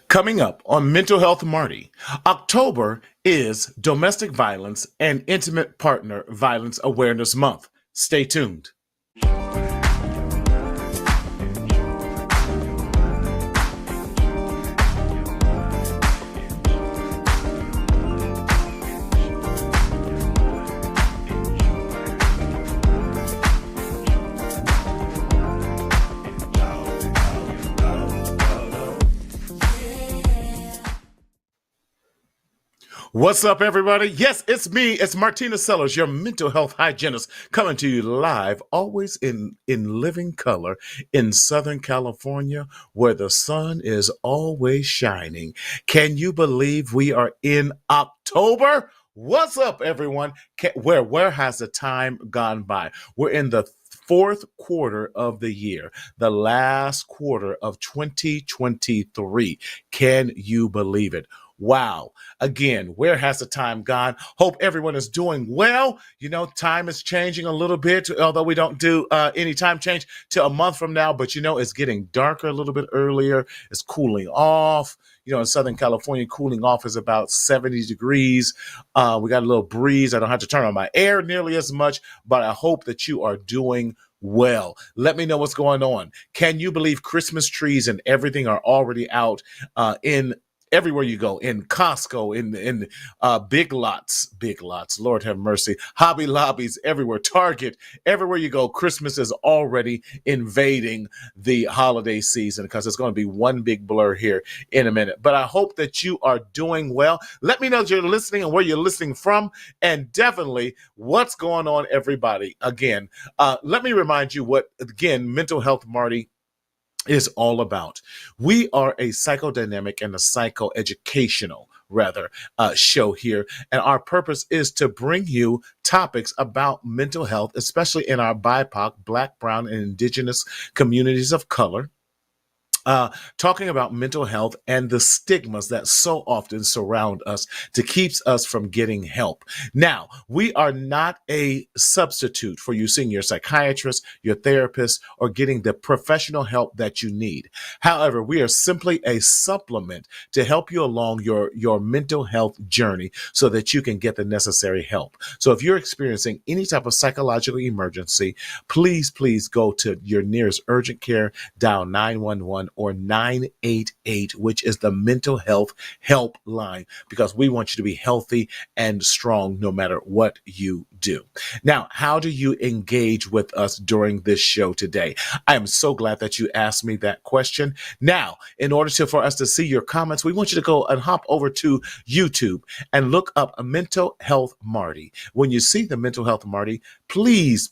Coming up on Mental Health Marty, October is Domestic Violence and Intimate Partner Violence Awareness Month. Stay tuned. What's up, everybody? Yes, it's me. It's Martina Sellers, your mental health hygienist, coming to you live, always in living color in Southern California, where the sun is always shining. Can you believe we are in October? What's up, everyone? Where has the time gone by? We're in the fourth quarter of the year, the last quarter of 2023. Can you believe it? Wow. Again, where has the time gone? Hope everyone is doing well. You know, time is changing a little bit, although we don't do any time change till a month from now. But, you know, it's getting darker a little bit earlier. It's cooling off. You know, in Southern California, cooling off is about 70 degrees. We got a little breeze. I don't have to turn on my air nearly as much, but I hope that you are doing well. Let me know what's going on. Can you believe Christmas trees and everything are already out in everywhere you go, in Costco, in big lots, Lord have mercy, Hobby Lobbies, everywhere, Target, everywhere you go, Christmas is already invading the holiday season because it's going to be one big blur here in a minute. But I hope that you are doing well. Let me know that you're listening and where you're listening from, and definitely what's going on, everybody. Again, let me remind you what, again, Mental Health Marty is all about. We are a psychodynamic and a psychoeducational show here, and our purpose is to bring you topics about mental health, especially in our BIPOC, Black, Brown, and Indigenous communities of color. Talking about mental health and the stigmas that so often surround us to keeps us from getting help. Now, we are not a substitute for you seeing your psychiatrist, your therapist, or getting the professional help that you need. However, we are simply a supplement to help you along your mental health journey so that you can get the necessary help. So if you're experiencing any type of psychological emergency, please go to your nearest urgent care, dial 911 or 988, which is the mental health helpline, because we want you to be healthy and strong no matter what you do. Now, how do you engage with us during this show today? I am so glad that you asked me that question. Now, in order for us to see your comments, we want you to go and hop over to YouTube and look up a Mental Health Marty. When you see the Mental Health Marty, please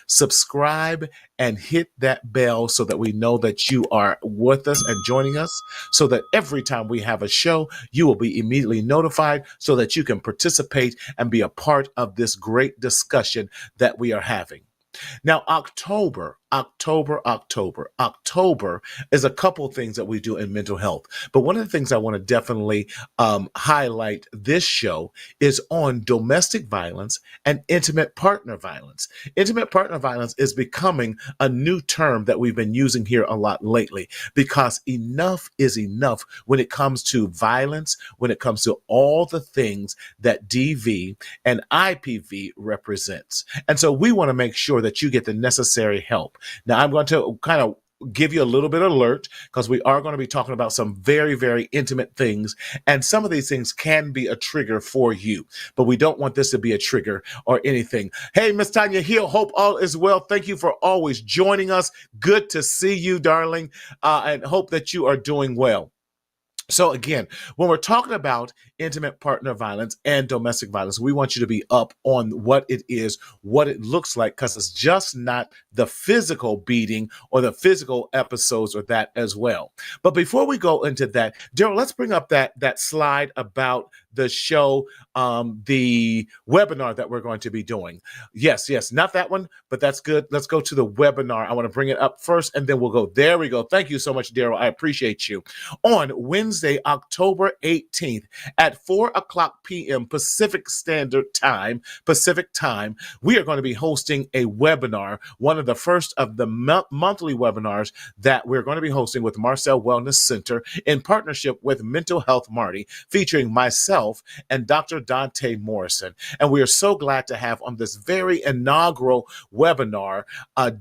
subscribe and hit that bell so that we know that you are with us and joining us, so that every time we have a show, you will be immediately notified so that you can participate and be a part of this great discussion that we are having. Now, October October is a couple things that we do in mental health. But one of the things I want to definitely highlight this show is on domestic violence and intimate partner violence. Intimate partner violence is becoming a new term that we've been using here a lot lately because enough is enough when it comes to violence, when it comes to all the things that DV and IPV represents. And so we want to make sure that you get the necessary help. Now, I'm going to kind of give you a little bit of alert because we are going to be talking about some very, very intimate things. And some of these things can be a trigger for you, but we don't want this to be a trigger or anything. Hey, Miss Tanya Hill, hope all is well. Thank you for always joining us. Good to see you, darling, and hope that you are doing well. So again, when we're talking about intimate partner violence and domestic violence, we want you to be up on what it is, what it looks like, because it's just not the physical beating or the physical episodes or that as well. But before we go into that, Daryl, let's bring up that slide about the show, the webinar that we're going to be doing. Yes, not that one, but that's good. Let's go to the webinar. I want to bring it up first, and then we'll go. There we go. Thank you so much, Daryl. I appreciate you. On Wednesday, October 18th at 4 o'clock p.m. Pacific Time, we are going to be hosting a webinar, one of the first of the monthly webinars that we're going to be hosting with Marcel Wellness Center in partnership with Mental Health Marty, featuring myself and Dr. Dante Morrison. And we are so glad to have on this very inaugural webinar,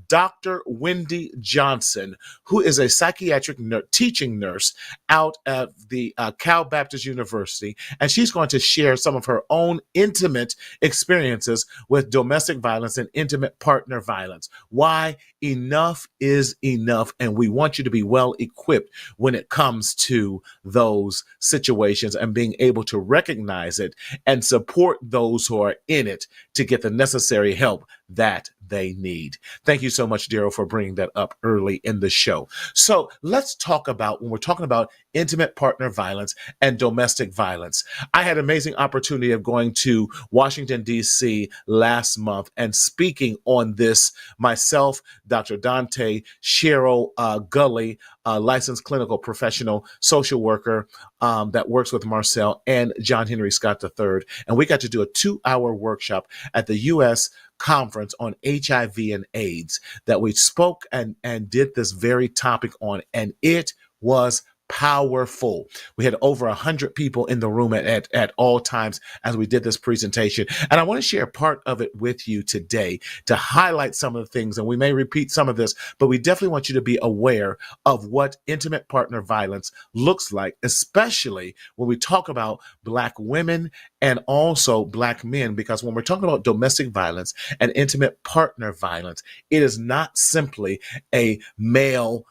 Dr. Wendy Johnson, who is a psychiatric teaching nurse out of the Cal Baptist University, and she's going to share some of her own intimate experiences with domestic violence and intimate partner violence. Why? Enough is enough, and we want you to be well equipped when it comes to those situations and being able to recognize it and support those who are in it to get the necessary help that they need. Thank you so much, Daryl, for bringing that up early in the show. So let's talk about, when we're talking about intimate partner violence and domestic violence, I had an amazing opportunity of going to Washington, D.C. last month and speaking on this myself, Dr. Dante, Cheryl Gully, licensed clinical professional social worker that works with Marcel, and John Henry Scott III. And we got to do a 2-hour workshop at the U.S. conference on HIV and AIDS that we spoke and did this very topic on, and it was powerful. We had over 100 people in the room at all times as we did this presentation. And I want to share part of it with you today to highlight some of the things. And we may repeat some of this, but we definitely want you to be aware of what intimate partner violence looks like, especially when we talk about Black women and also Black men, because when we're talking about domestic violence and intimate partner violence, it is not simply a male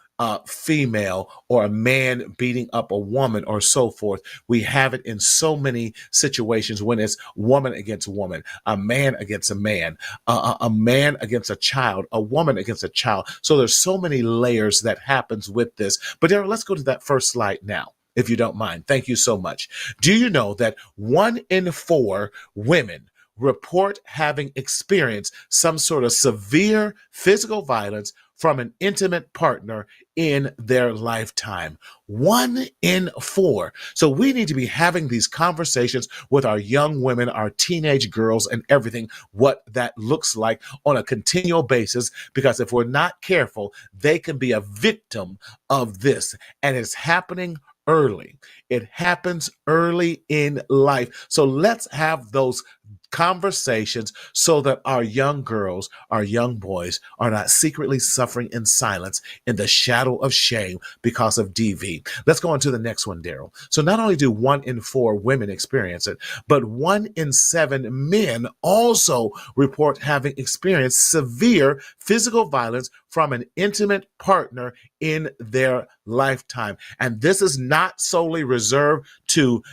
female or a man beating up a woman or so forth. We have it in so many situations when it's woman against woman, a man against a man, a man against a child, a woman against a child. So there's so many layers that happens with this. But Darryl, let's go to that first slide now, if you don't mind. Thank you so much. Do you know that 1 in 4 women report having experienced some sort of severe physical violence from an intimate partner in their lifetime? 1 in 4. So we need to be having these conversations with our young women, our teenage girls, and everything, what that looks like on a continual basis, because if we're not careful, they can be a victim of this. And it's happening early. It happens early in life. So let's have those conversations so that our young girls, our young boys are not secretly suffering in silence in the shadow of shame because of DV. Let's go on to the next one, Daryl. So not only do 1 in 4 women experience it, but 1 in 7 men also report having experienced severe physical violence from an intimate partner in their lifetime. And this is not solely reserved to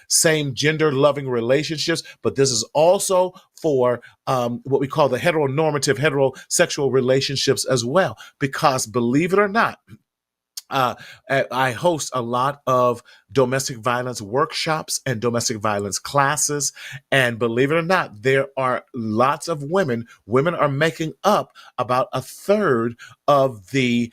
same gender loving relationships, but this is also for what we call the heteronormative heterosexual relationships as well. Because believe it or not, uh, I host a lot of domestic violence workshops and domestic violence classes. And believe it or not, there are lots of women. Women are making up about a third of the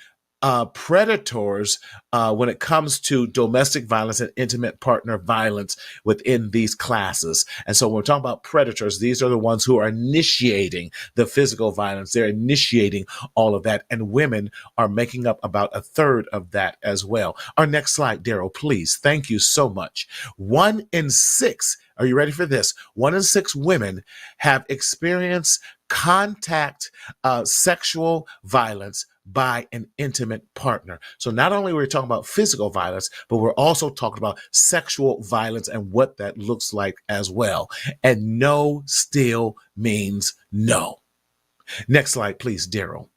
predators when it comes to domestic violence and intimate partner violence within these classes. And so when we're talking about predators, these are the ones who are initiating the physical violence. They're initiating all of that. And women are making up about a third of that as well. Our next slide, Daryl, please. Thank you so much. 1 in 6, are you ready for this? 1 in 6 women have experienced contact sexual violence by an intimate partner. So not only are we talking about physical violence, but we're also talking about sexual violence and what that looks like as well. And no still means no. Next slide, please, Daryl.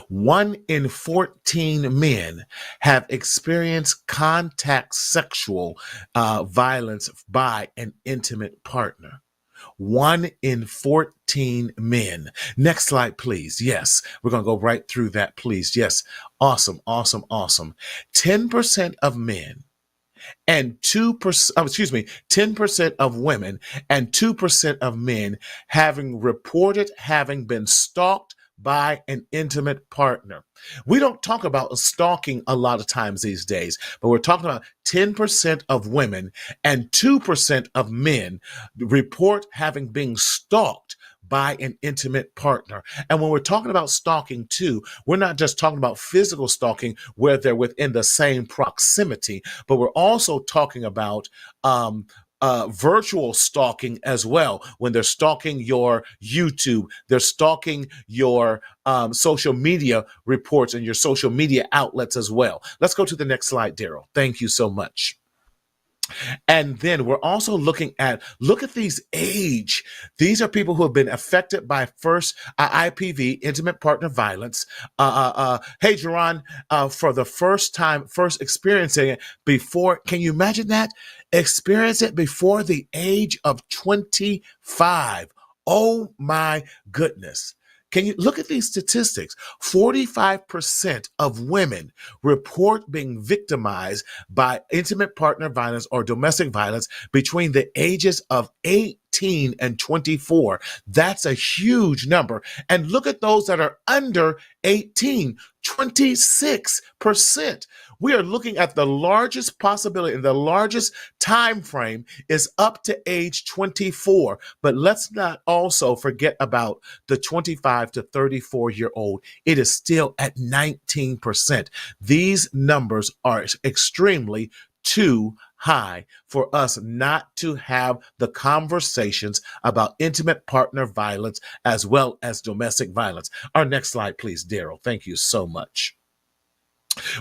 1 in 14 men have experienced contact sexual violence by an intimate partner. 1 in 14 men. Next slide, please. Yes, we're going to go right through that, please. Yes, awesome, awesome, awesome. 10% of men and 10% of women and 2% of men having reported having been stalked by an intimate partner. We don't talk about stalking a lot of times these days, but we're talking about 10% of women and 2% of men report having been stalked by an intimate partner. And when we're talking about stalking too, we're not just talking about physical stalking where they're within the same proximity, but we're also talking about virtual stalking as well. When they're stalking your YouTube, they're stalking your social media reports and your social media outlets as well. Let's go to the next slide, Daryl. Thank you so much. And then we're also look at these age. These are people who have been affected by first IPV, intimate partner violence. Hey, Jerron, for the first time, first experiencing it before, can you imagine that? Experience it before the age of 25. Oh my goodness. Can you look at these statistics? 45% of women report being victimized by intimate partner violence or domestic violence between the ages of 18 and 24. That's a huge number. And look at those that are under 18, 26%. We are looking at the largest possibility and the largest time frame is up to age 24. But let's not also forget about the 25 to 34-year-old. It is still at 19%. These numbers are extremely too high for us not to have the conversations about intimate partner violence as well as domestic violence. Our next slide, please, Daryl. Thank you so much.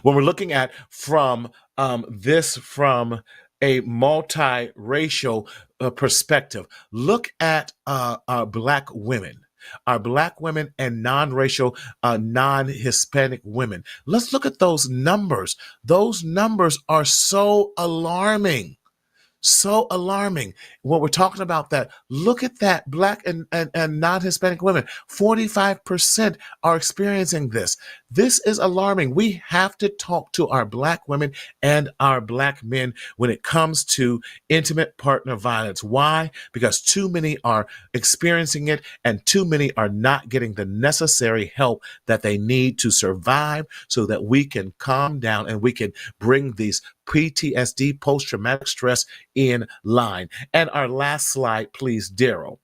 When we're looking at from this from a multiracial perspective, look at our Black women. Our Black women and non-racial, non-Hispanic women. Let's look at those numbers. Those numbers are so alarming. So alarming. When we're talking about that, look at that. Black and non-Hispanic women, 45% are experiencing this. This is alarming. We have to talk to our Black women and our Black men when it comes to intimate partner violence. Why? Because too many are experiencing it and too many are not getting the necessary help that they need to survive so that we can calm down and we can bring these PTSD, post-traumatic stress, in line. And our last slide, please, Daryl.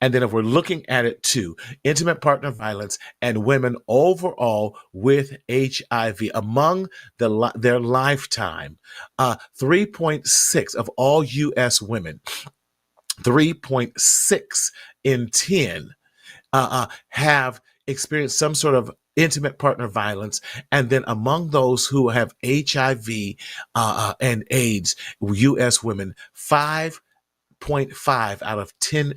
And then if we're looking at it too, intimate partner violence and women overall with HIV among their lifetime, 3.6 of all U.S. women, 3.6 in 10 have experienced some sort of intimate partner violence. And then among those who have HIV and AIDS, U.S. women, 5.5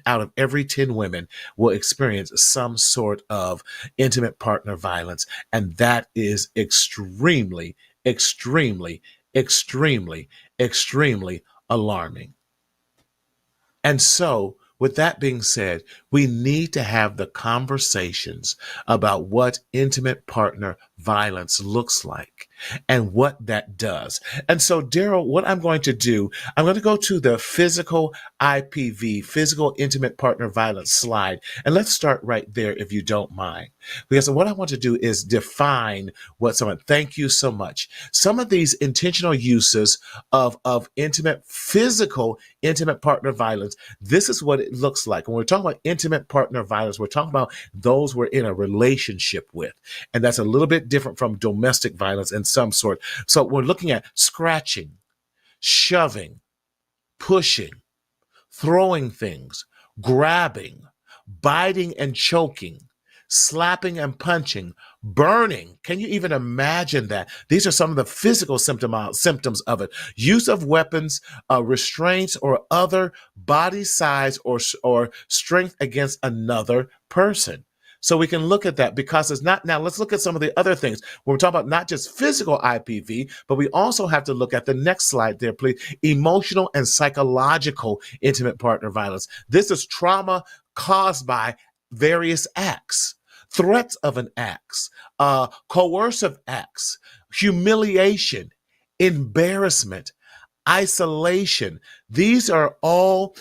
out of every 10 women will experience some sort of intimate partner violence. And that is extremely, extremely, extremely, extremely alarming. And so with that being said, we need to have the conversations about what intimate partner violence looks like and what that does. And so, Daryl, what I'm going to do, I'm going to go to the physical IPV, physical intimate partner violence slide. And let's start right there, if you don't mind. Because what I want to do is define what someone, thank you so much. Some of these intentional uses of physical intimate partner violence, this is what it looks like. When we're talking about intimate partner violence, we're talking about those we're in a relationship with. And that's a little bit different from domestic violence in some sort. So we're looking at scratching, shoving, pushing, throwing things, grabbing, biting and choking, slapping and punching, burning. Can you even imagine that? These are some of the physical symptoms of it. Use of weapons, restraints, or other body size or strength against another person. So we can look at that because it's not. Now let's look at some of the other things. When we're talking about not just physical IPV, but we also have to look at the next slide there, please. Emotional and psychological intimate partner violence. This is trauma caused by various acts, threats of an act, coercive acts, humiliation, embarrassment, isolation. These are all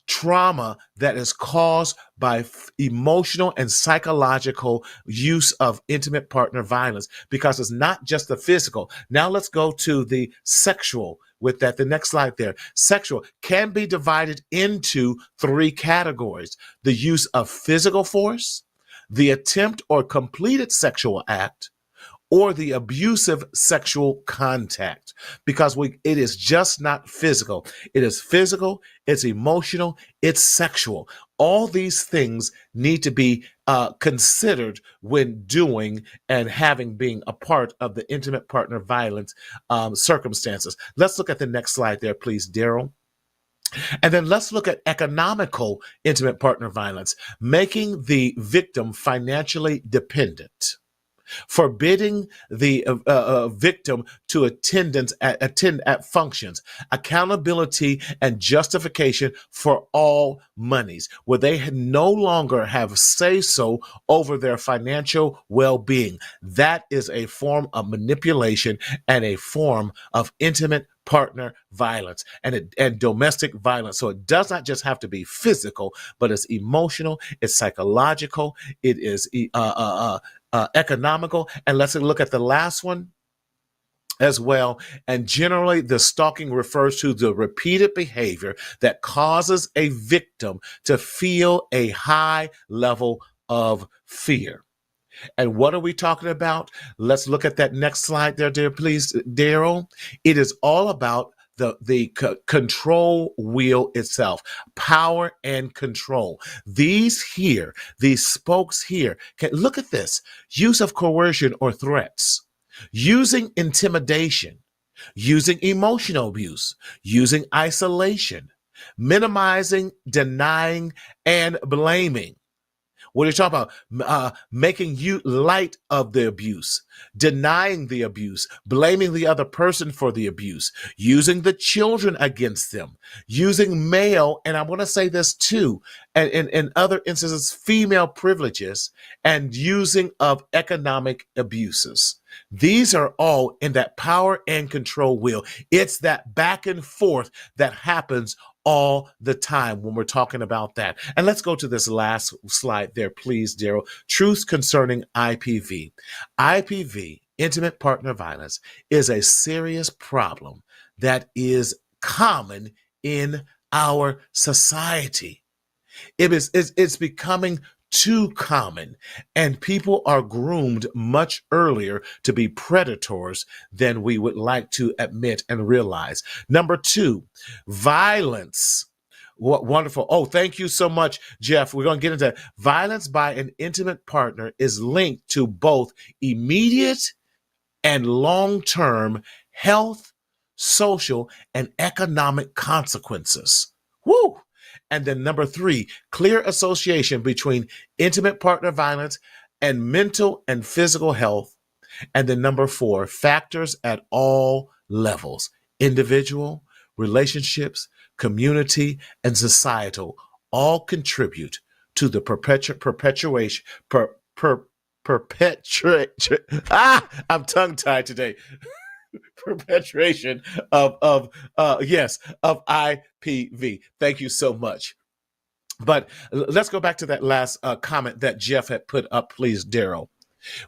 trauma that is caused by emotional and psychological use of intimate partner violence, because it's not just the physical. Now let's go to the sexual with that. The next slide there. Sexual can be divided into three categories: the use of physical force, the attempt or completed sexual act, or the abusive sexual contact, because it is just not physical. It is physical, it's emotional, it's sexual. All these things need to be considered when doing and being a part of the intimate partner violence circumstances. Let's look at the next slide there, please, Daryl. And then let's look at economical intimate partner violence, making the victim financially dependent, forbidding the victim to attend at functions, accountability and justification for all monies, where they no longer have say-so over their financial well-being. That is a form of manipulation and a form of intimate partner violence and domestic violence. So it does not just have to be physical, but it's emotional, it's psychological, it is economical. And let's look at the last one as well. And generally, the stalking refers to the repeated behavior that causes a victim to feel a high level of fear. And what are we talking about? Let's look at that next slide there, dear, please, Daryl. It is all about the control wheel itself, power and control. These spokes here, look at this: use of coercion or threats, using intimidation, using emotional abuse, using isolation, minimizing, denying, and blaming. What are you talking about? Making you light of the abuse, denying the abuse, blaming the other person for the abuse, using the children against them, using male, and I want to say this too, and in other instances, female privileges, and using of economic abuses. These are all in that power and control wheel. It's that back and forth that happens all the time when we're talking about that. And let's go to this last slide there, please, Daryl. Truth concerning IPV. IPV, intimate partner violence, is a serious problem that is common in our society. It's becoming too common, and people are groomed much earlier to be predators than we would like to admit and realize. Number two, violence. What wonderful. Oh, thank you so much, Jeff. We're going to get into violence by an intimate partner is linked to both immediate and long-term health, social, and economic consequences. Woo! And then number three, clear association between intimate partner violence and mental and physical health. And then number four, factors at all levels: individual, relationships, community, and societal. all contribute to the perpetuation, perpetuate, I'm tongue tied today, perpetuation of IPV. Thank you so much. But let's go back to that last comment that Jeff had put up, please, Daryl.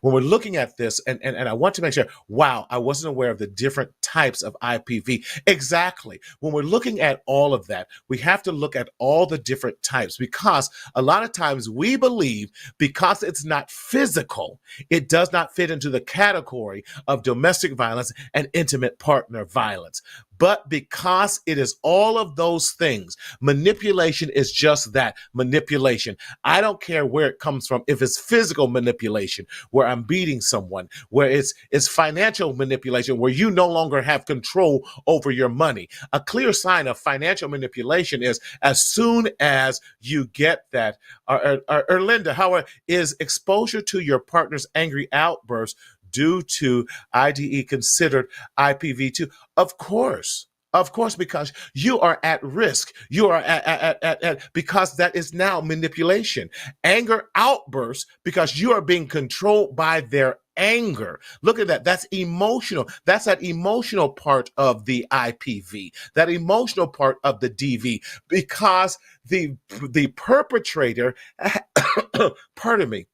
When we're looking at this, and I want to make sure, wow, I wasn't aware of the different types of IPV. Exactly. When we're looking at all of that, we have to look at all the different types, because a lot of times we believe because it's not physical, it does not fit into the category of domestic violence and intimate partner violence. But because it is all of those things, manipulation is just that, manipulation. I don't care where it comes from. If it's physical manipulation, where I'm beating someone, where it's financial manipulation, where you no longer have control over your money. A clear sign of financial manipulation is as soon as you get that, Linda, how is exposure to your partner's angry outbursts due to IDE considered IPV2? Of course. Of course, because you are at risk. You are because that is now manipulation. Anger outbursts because you are being controlled by their anger. Look at that. That's emotional. That's that emotional part of the IPV, that emotional part of the DV, because the perpetrator, pardon me,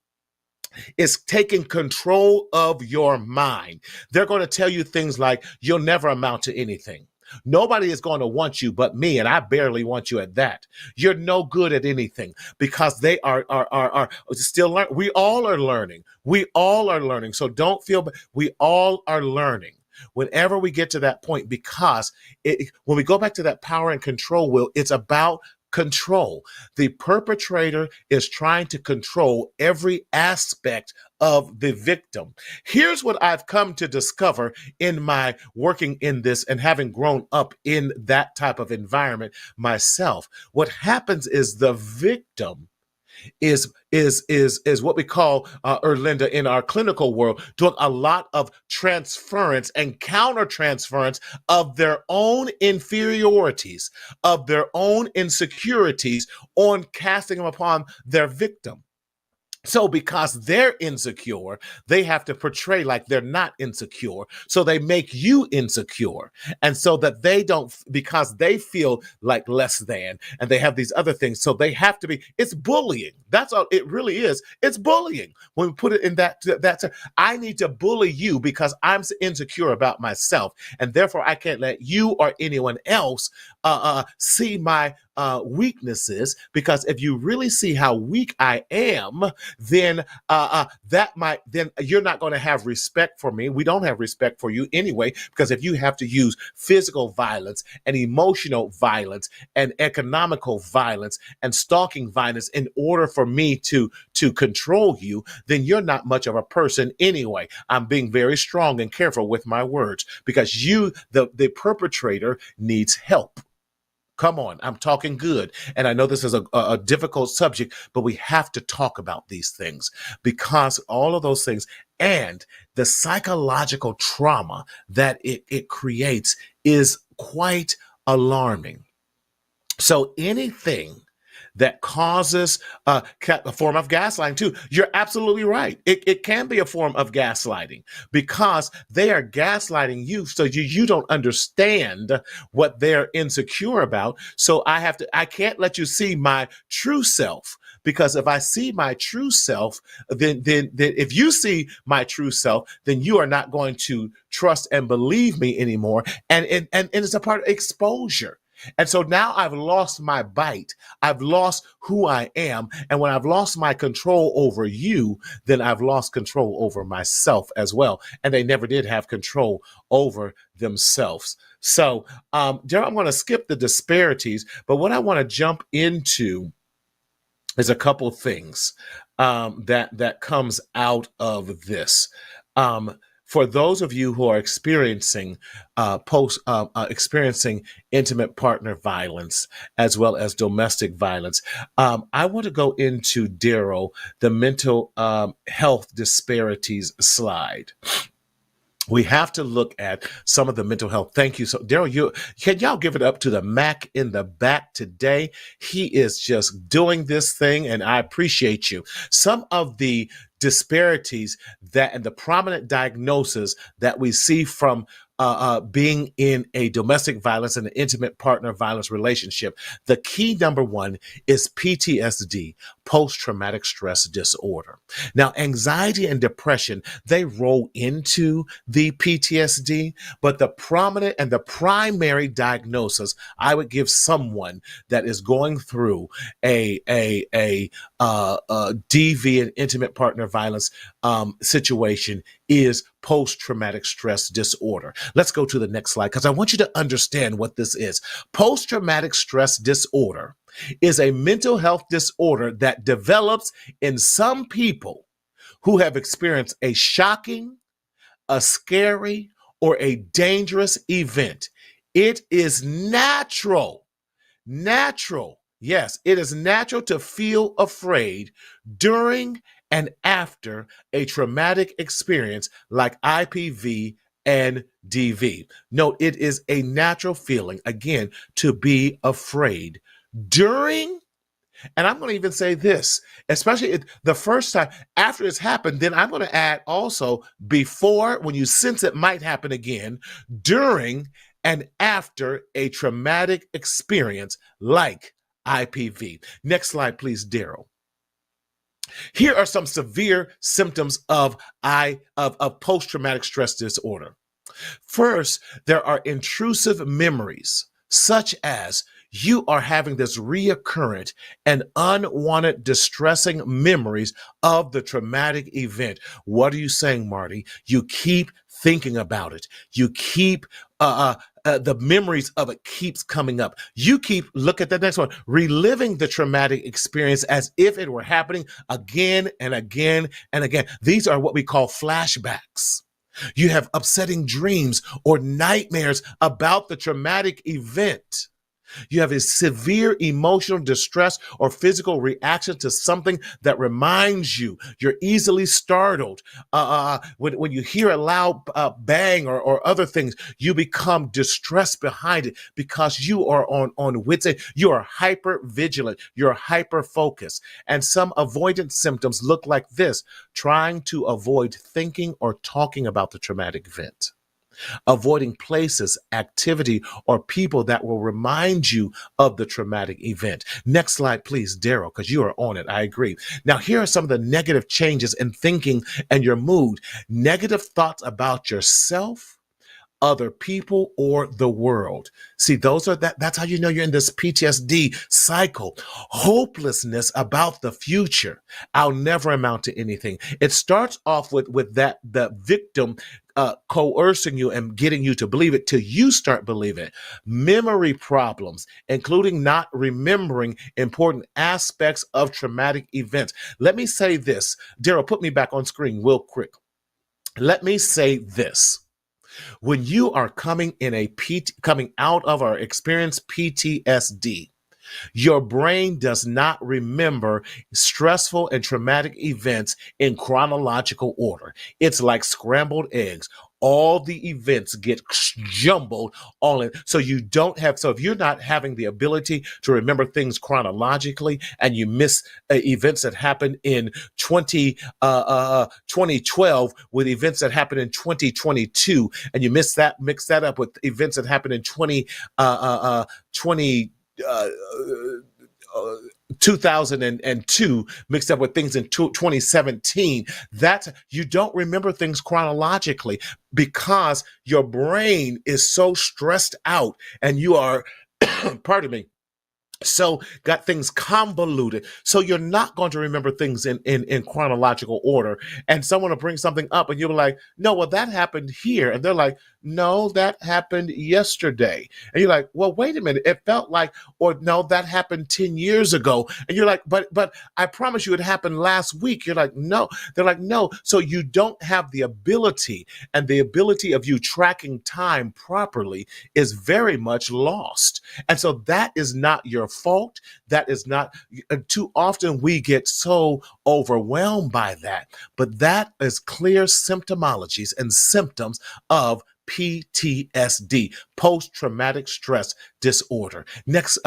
is taking control of your mind. They're going to tell you things like, you'll never amount to anything. Nobody is going to want you but me, and I barely want you at that. You're no good at anything, because they are still learning. We all are learning. We all are learning. So don't feel, we all are learning. Whenever we get to that point, because when we go back to that power and control wheel, it's about control. The perpetrator is trying to control every aspect of the victim. Here's what I've come to discover in my working in this and having grown up in that type of environment myself. What happens is the victim is what we call, Erlinda, in our clinical world, doing a lot of transference and counter transference of their own inferiorities, of their own insecurities, on casting them upon their victim. So because they're insecure, they have to portray like they're not insecure. So they make you insecure. And so that they don't, because they feel like less than, and they have these other things. So they have to be, it's bullying. That's all it really is. It's bullying. When we put it in that, I need to bully you because I'm insecure about myself. And therefore I can't let you or anyone else see my weaknesses, because if you really see how weak I am, then then you're not going to have respect for me. We don't have respect for you anyway, because if you have to use physical violence and emotional violence and economical violence and stalking violence in order for me to control you, then you're not much of a person anyway. I'm being very strong and careful with my words, because you, the perpetrator, needs help. Come on, I'm talking good. And I know this is a difficult subject, but we have to talk about these things, because all of those things and the psychological trauma that it creates is quite alarming. So anything that causes a form of gaslighting too. You're absolutely right. It can be a form of gaslighting, because they are gaslighting you so you don't understand what they're insecure about. So I can't let you see my true self, because if I see my true self, then if you see my true self, then you are not going to trust and believe me anymore. And it's a part of exposure. And so now I've lost my bite. I've lost who I am. And when I've lost my control over you, then I've lost control over myself as well. And they never did have control over themselves. So, Daryl, I'm going to skip the disparities, but what I want to jump into is a couple things that comes out of this. For those of you who are experiencing experiencing intimate partner violence as well as domestic violence, I want to go into, Daryl, the mental health disparities slide. We have to look at some of the mental health. Thank you. So, Daryl, you can y'all give it up to the Mac in the back today? He is just doing this thing, and I appreciate you. Some of the disparities that and the prominent diagnosis that we see from being in a domestic violence and an intimate partner violence relationship. The key number one is PTSD, post-traumatic stress disorder. Now, anxiety and depression, they roll into the PTSD, but the prominent and the primary diagnosis I would give someone that is going through a DV and intimate partner violence situation is post-traumatic stress disorder. Let's go to the next slide because I want you to understand what this is. Post-traumatic stress disorder is a mental health disorder that develops in some people who have experienced a shocking, a scary, or a dangerous event. It is natural. Yes, it is natural to feel afraid during and after a traumatic experience like IPV and DV. No, it is a natural feeling, again, to be afraid during, and I'm going to even say this, especially the first time after it's happened, then I'm going to add also before, when you sense it might happen again, during and after a traumatic experience like IPV. Next slide, please, Daryl. Here are some severe symptoms of post-traumatic stress disorder. First, there are intrusive memories, such as you are having this reoccurrent and unwanted distressing memories of the traumatic event. What are you saying, Marty? You keep thinking about it. You keep the memories of it keeps coming up. You keep, look at the next one, reliving the traumatic experience as if it were happening again and again and again. These are what we call flashbacks. You have upsetting dreams or nightmares about the traumatic event. You have a severe emotional distress or physical reaction to something that reminds you. You're easily startled. When you hear a loud bang or other things, you become distressed behind it because you are on wits end. You are hyper vigilant. You're hyper focused. And some avoidance symptoms look like this: trying to avoid thinking or talking about the traumatic event, avoiding places, activity, or people that will remind you of the traumatic event. Next slide, please, Daryl, because you are on it. I agree. Now, here are some of the negative changes in thinking and your mood. Negative thoughts about yourself, other people, or the world. See, that's how you know you're in this PTSD cycle. Hopelessness about the future. I'll never amount to anything. It starts off with that the victim coercing you and getting you to believe it till you start believing it. Memory problems, including not remembering important aspects of traumatic events. Let me say this. Daryl, put me back on screen real quick. Let me say this. When you are coming out of our experience PTSD, your brain does not remember stressful and traumatic events in chronological order. It's like scrambled eggs. All the events get jumbled all in. So if you're not having the ability to remember things chronologically and you miss events that happened in 2012 with events that happened in 2022, and you mix that up with events that happened in 2002 mixed up with things in 2017, that you don't remember things chronologically because your brain is so stressed out and you are pardon me, so got things convoluted. So you're not going to remember things in chronological order. And someone will bring something up and you'll be like, no, well, that happened here. And they're like, no, that happened yesterday. And you're like, well, wait a minute. It felt like, or no, that happened 10 years ago. And you're like, but I promise you it happened last week. You're like, no. They're like, no. So you don't have the ability, and the ability of you tracking time properly is very much lost. And so that is not your fault. That is not, too often we get so overwhelmed by that, but that is clear symptomologies and symptoms of PTSD, post-traumatic stress disorder. Next,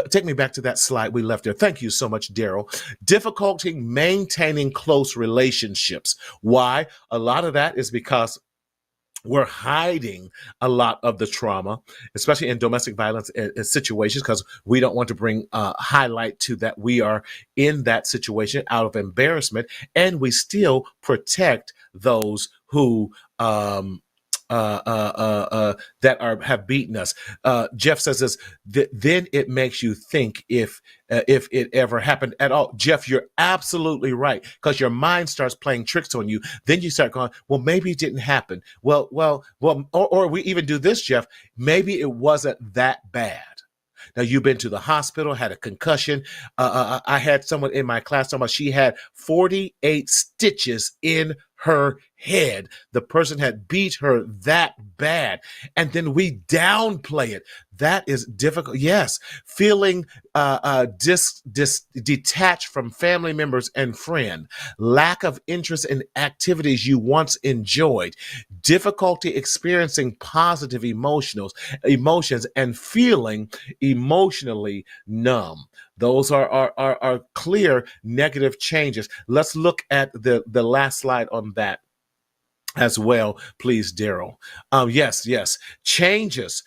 take me back to that slide we left there. Thank you so much, Daryl. Difficulty maintaining close relationships. Why? A lot of that is because we're hiding a lot of the trauma, especially in domestic violence situations, because we don't want to bring highlight to that we are in that situation out of embarrassment, and we still protect those who that have beaten us. Jeff says this. Then it makes you think if it ever happened at all. Jeff, you're absolutely right, because your mind starts playing tricks on you. Then you start going, well, maybe it didn't happen. Or we even do this, Jeff. Maybe it wasn't that bad. Now, you've been to the hospital, had a concussion. I had someone in my class talking about she had 48 stitches in her head. The person had beat her that bad. And then we downplay it. That is difficult. Yes. Feeling detached from family members and friends, lack of interest in activities you once enjoyed, difficulty experiencing positive emotions, and feeling emotionally numb. Those are clear negative changes. Let's look at the last slide on that as well, please, Daryl. Yes. Changes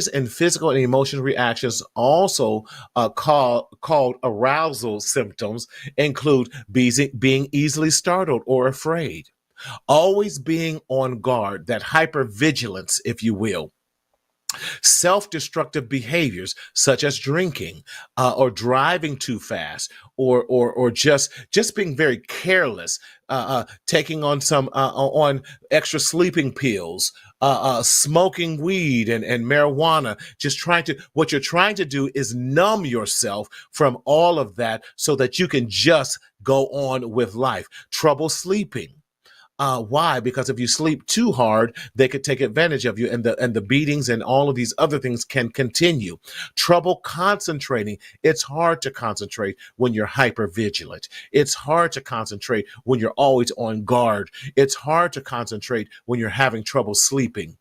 in physical and emotional reactions, also called arousal symptoms, include being easily startled or afraid, always being on guard, that hypervigilance, if you will. Self-destructive behaviors such as drinking or driving too fast, or just being very careless, taking on some on extra sleeping pills, smoking weed and marijuana. What you're trying to do is numb yourself from all of that so that you can just go on with life. Trouble sleeping. Why? Because if you sleep too hard, they could take advantage of you, and the beatings and all of these other things can continue. Trouble concentrating. It's hard to concentrate when you're hyper vigilant. It's hard to concentrate when you're always on guard. It's hard to concentrate when you're having trouble sleeping.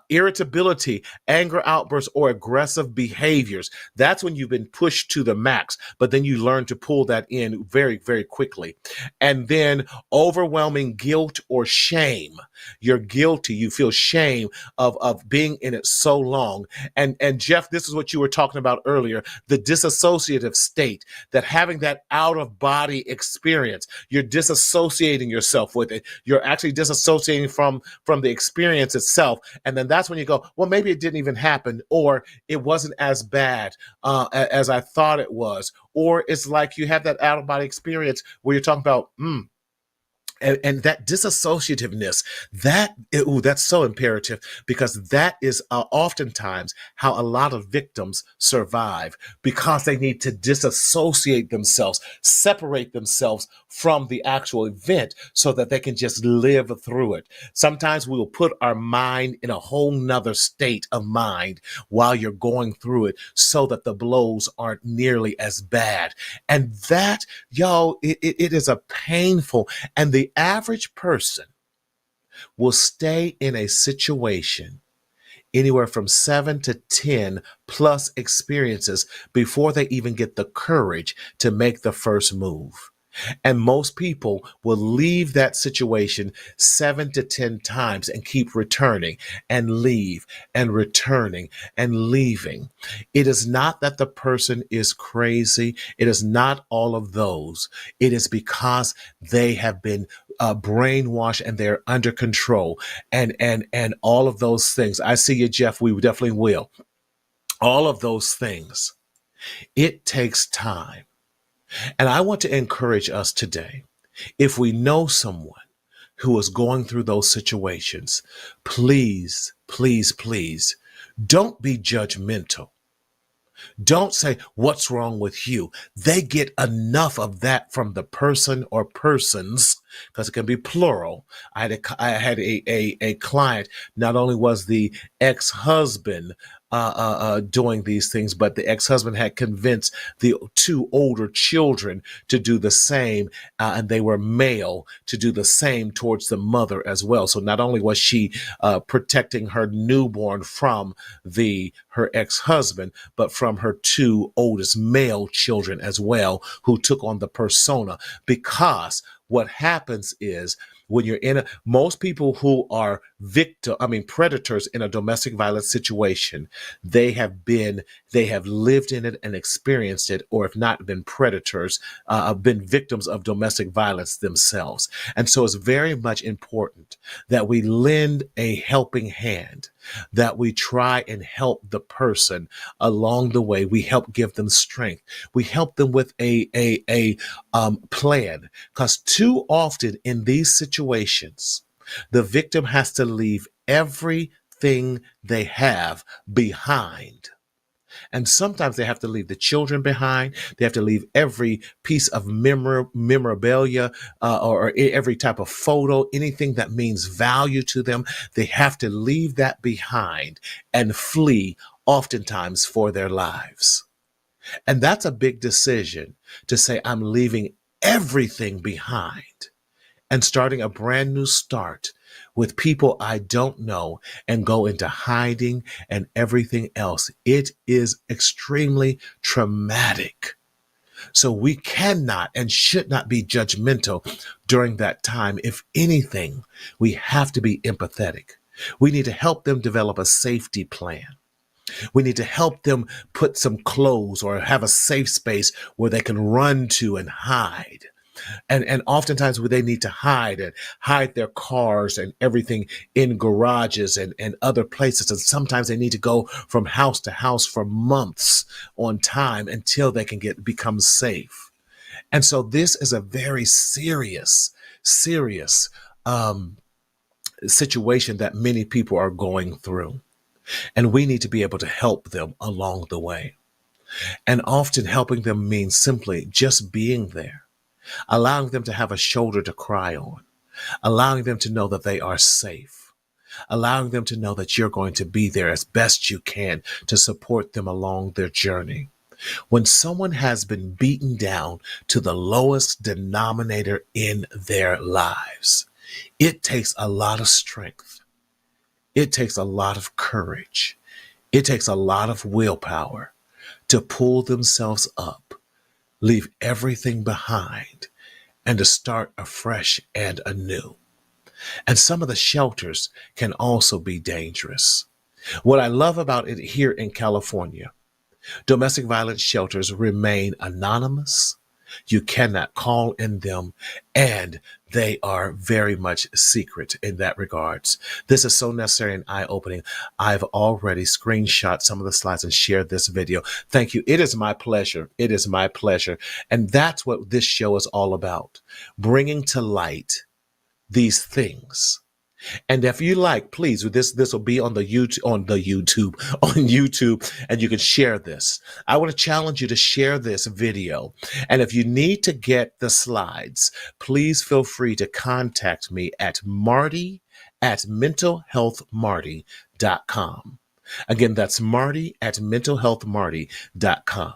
Irritability, anger outbursts, or aggressive behaviors. That's when you've been pushed to the max, but then you learn to pull that in very, very quickly. And then overwhelming guilt or shame. You're guilty. You feel shame of being in it so long. And Jeff, this is what you were talking about earlier, the dissociative state, that having that out of body experience, you're disassociating yourself with it. You're actually disassociating from the experience itself. And then that's when you go, well, maybe it didn't even happen, or it wasn't as bad as I thought it was. Or it's like you have that out of body experience where you're talking about, and that disassociativeness, that's so imperative, because that is oftentimes how a lot of victims survive, because they need to disassociate themselves, separate themselves from the actual event so that they can just live through it. Sometimes we will put our mind in a whole nother state of mind while you're going through it so that the blows aren't nearly as bad. And that, it is a painful, and the average person will stay in a situation anywhere from 7 to 10 plus experiences before they even get the courage to make the first move. And most people will leave that situation 7 to 10 times and keep returning and leave and returning and leaving. It is not that the person is crazy. It is not all of those. It is because they have been brainwashed and they're under control, and all of those things. I see you, Jeff. We definitely will. All of those things. It takes time. And I want to encourage us today, if we know someone who is going through those situations, please, please, please don't be judgmental. Don't say, what's wrong with you? They get enough of that from the person or persons, because it can be plural. I had a client, not only was the ex-husband doing these things, but the ex-husband had convinced the two older children to do the same, and they were male, to do the same towards the mother as well. So not only was she protecting her newborn from her ex-husband, but from her two oldest male children as well, who took on the persona. Because what happens is, when you're most people who are predators in a domestic violence situation, they have lived in it and experienced it, or if not been predators, been victims of domestic violence themselves. And so it's very much important that we lend a helping hand, that we try and help the person along the way. We help give them strength. We help them with a plan, because too often in these situations, the victim has to leave everything they have behind. And sometimes they have to leave the children behind. They have to leave every piece of memorabilia, or every type of photo, anything that means value to them. They have to leave that behind and flee, oftentimes for their lives. And that's a big decision, to say, I'm leaving everything behind and starting a brand new start with people I don't know, and go into hiding and everything else. It is extremely traumatic. So we cannot and should not be judgmental during that time. If anything, we have to be empathetic. We need to help them develop a safety plan. We need to help them put some clothes or have a safe space where they can run to and hide. And oftentimes where they need to hide their cars and everything in garages and other places. And sometimes they need to go from house to house for months on time until they can become safe. And so this is a very serious situation that many people are going through. And we need to be able to help them along the way. And often helping them means simply just being there, allowing them to have a shoulder to cry on, allowing them to know that they are safe, allowing them to know that you're going to be there as best you can to support them along their journey. When someone has been beaten down to the lowest denominator in their lives, it takes a lot of strength. It takes a lot of courage. It takes a lot of willpower to pull themselves up, leave everything behind, and to start afresh and anew. And some of the shelters can also be dangerous. What I love about it here in California, domestic violence shelters remain anonymous. You cannot call in them, and they are very much secret in that regards. This is so necessary and eye-opening. I've already screenshot some of the slides and shared this video. Thank you. It is my pleasure. It is my pleasure. And that's what this show is all about, bringing to light these things. And if you like, please, this will be on YouTube, and you can share this. I want to challenge you to share this video. And if you need to get the slides, please feel free to contact me at marty@mentalhealthmarty.com. Again, that's marty@mentalhealthmarty.com.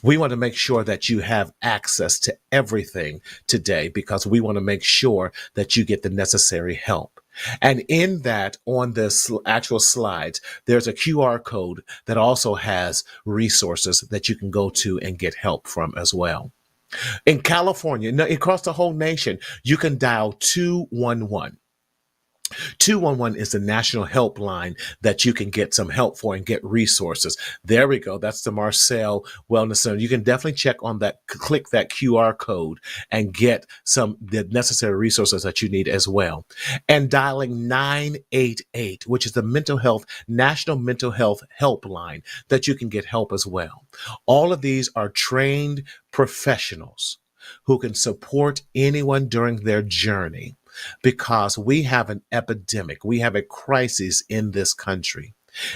We want to make sure that you have access to everything today, because we want to make sure that you get the necessary help. And in that, on this actual slides, there's a QR code that also has resources that you can go to and get help from as well. In California, across the whole nation, you can dial 211. 211 is the national helpline that you can get some help for and get resources. There we go. That's the Marcel Wellness Center. You can definitely check on that, click that QR code and get the necessary resources that you need as well. And dialing 988, which is the National Mental Health Helpline, that you can get help as well. All of these are trained professionals who can support anyone during their journey, because we have an epidemic. We have a crisis in this country.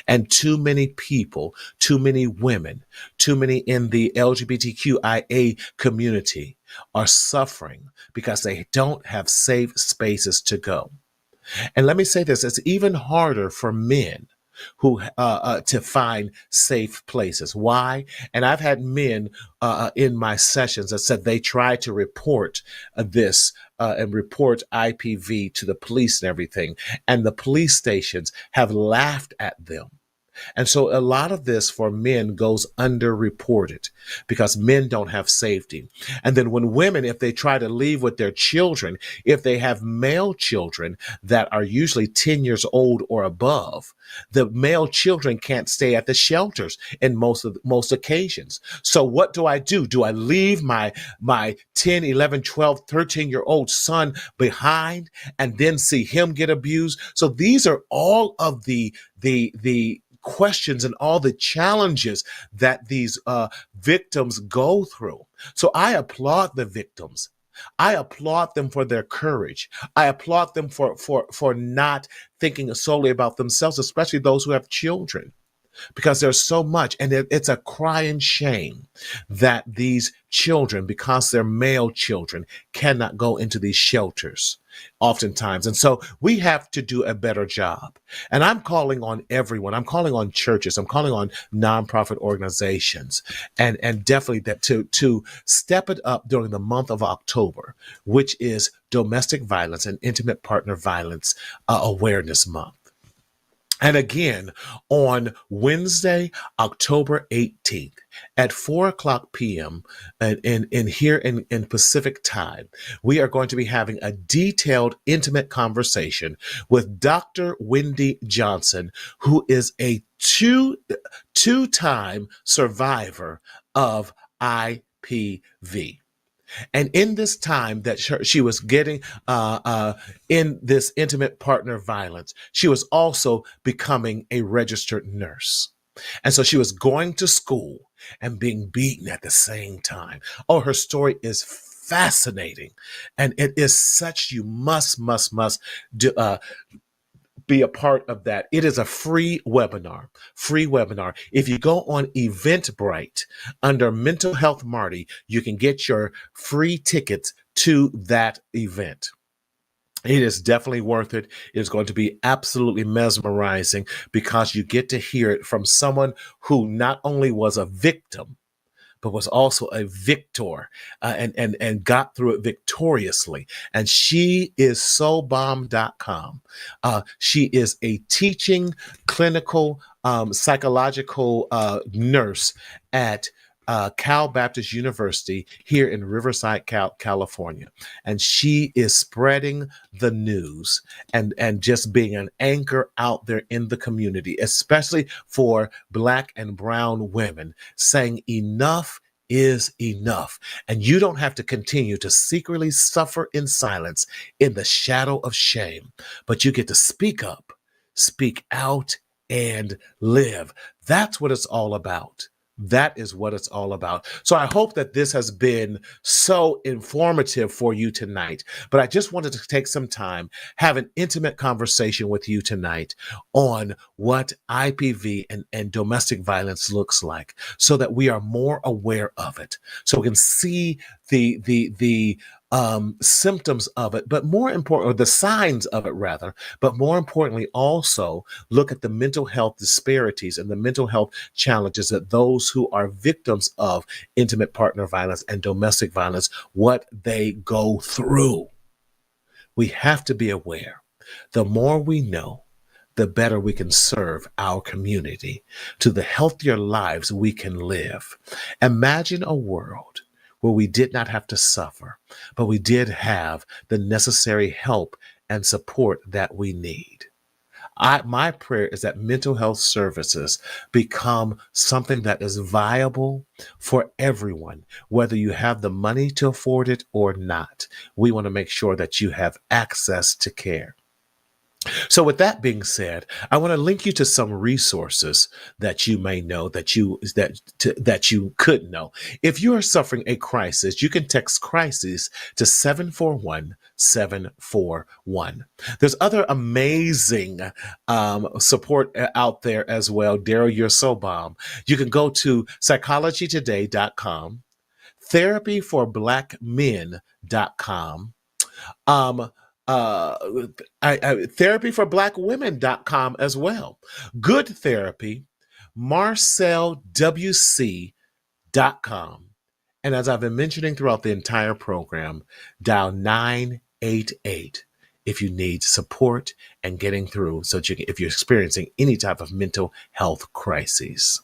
And too many people, too many women, too many in the LGBTQIA community are suffering because they don't have safe spaces to go. And let me say this, it's even harder for men who to find safe places. Why? And I've had men in my sessions that said they tried to report this and report IPV to the police and everything, and the police stations have laughed at them. And so a lot of this for men goes underreported because men don't have safety. And then when women, if they try to leave with their children, if they have male children that are usually 10 years old or above, the male children can't stay at the shelters in most occasions. So what do? Do I leave my 10, 11, 12, 13-year old son behind and then see him get abused? So these are all of the questions and all the challenges that these victims go through. So I applaud the victims. I applaud them for their courage. I applaud them for not thinking solely about themselves, especially those who have children, because there's so much, and it's a crying shame that these children, because they're male children, cannot go into these shelters oftentimes. And so we have to do a better job. And I'm calling on everyone. I'm calling on churches. I'm calling on nonprofit organizations, and definitely that to step it up during the month of October, which is Domestic Violence and Intimate Partner Violence Awareness Month. And again, on Wednesday, October 18th at 4 o'clock p.m. in here in Pacific time, we are going to be having a detailed, intimate conversation with Dr. Wendy Johnson, who is a two-time survivor of IPV. And in this time that she was getting in this intimate partner violence, she was also becoming a registered nurse. And so she was going to school and being beaten at the same time. Oh, her story is fascinating. And it is such, you must do, be a part of that. It is a free webinar. If you go on Eventbrite under Mental Health Marty, you can get your free tickets to that event. It is definitely worth it. It's going to be absolutely mesmerizing because you get to hear it from someone who not only was a victim, but was also a victor and got through it victoriously. And she is SoBomb.com. She is a teaching clinical psychological nurse at Cal Baptist University here in Riverside, California. And she is spreading the news and just being an anchor out there in the community, especially for Black and brown women, saying enough is enough. And you don't have to continue to secretly suffer in silence in the shadow of shame, but you get to speak up, speak out, and live. That's what it's all about. That is what it's all about. So I hope that this has been so informative for you tonight. But I just wanted to take some time, have an intimate conversation with you tonight on what IPV and domestic violence looks like, so that we are more aware of it, so we can see the symptoms of it, but more important, or the signs of it rather, but more importantly, also look at the mental health disparities and the mental health challenges that those who are victims of intimate partner violence and domestic violence, what they go through. We have to be aware. The more we know, the better we can serve our community, to the healthier lives we can live. Imagine a world where we did not have to suffer, but we did have the necessary help and support that we need. My prayer is that mental health services become something that is viable for everyone, whether you have the money to afford it or not. We want to make sure that you have access to care. So with that being said, I want to link you to some resources that you may know, that you could know. If you are suffering a crisis, you can text crisis to 741-741. There's other amazing support out there as well. Daryl, you're so bomb. You can go to psychologytoday.com, therapyforblackmen.com, uh, therapyforblackwomen.com as well. Good Therapy, marcelwc.com. And as I've been mentioning throughout the entire program, dial 988 if you need support and getting through so that if you're experiencing any type of mental health crises.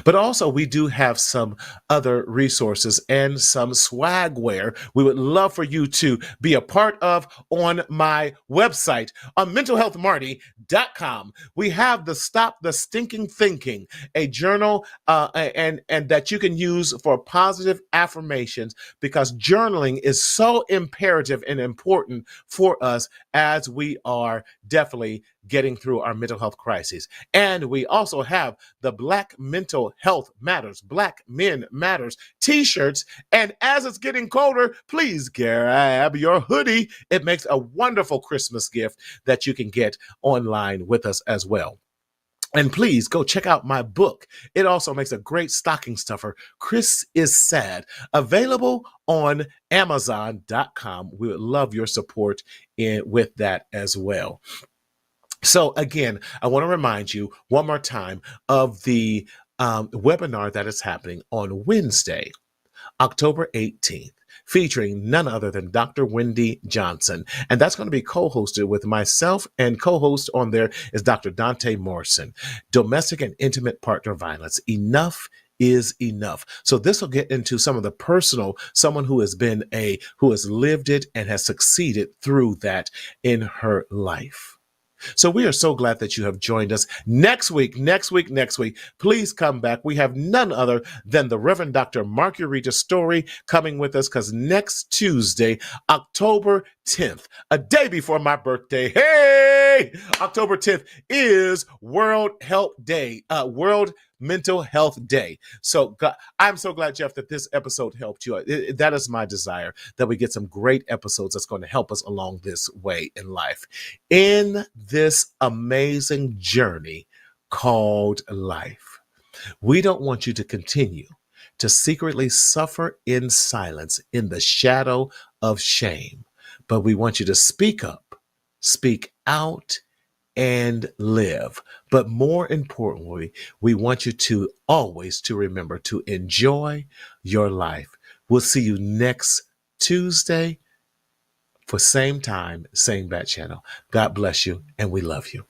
But also, we do have some other resources and some swagware we would love for you to be a part of on my website on mentalhealthmarty.com. We have the Stop the Stinking Thinking, a journal and that you can use for positive affirmations, because journaling is so imperative and important for us as we are definitely getting through our mental health crises. And we also have the Black Mental Health Matters, Black Men Matters t-shirts. And as it's getting colder, please grab your hoodie. It makes a wonderful Christmas gift that you can get online with us as well. And please go check out my book. It also makes a great stocking stuffer. Chris is Sad, available on Amazon.com. We would love your support with that as well. So again, I want to remind you one more time of the webinar that is happening on Wednesday, October 18th, featuring none other than Dr. Wendy Johnson. And that's going to be co-hosted with myself, and co-host on there is Dr. Dante Morrison. Domestic and intimate partner violence. Enough is enough. So this will get into some of the personal, someone who has lived it and has succeeded through that in her life. So we are so glad that you have joined us. Next week, please come back. We have none other than the Reverend Dr. Marguerite Story coming with us, because next Tuesday, October 10th, a day before my birthday, hey, October 10th is World Mental Health Day. So I'm so glad, Jeff, that this episode helped you. That is my desire, that we get some great episodes that's going to help us along this way in life, in this amazing journey called life. We don't want you to continue to secretly suffer in silence in the shadow of shame, but we want you to speak up, speak out, and live. But more importantly, we want you to always to remember to enjoy your life. We'll see you next Tuesday for same time, same bat channel. God bless you, and we love you.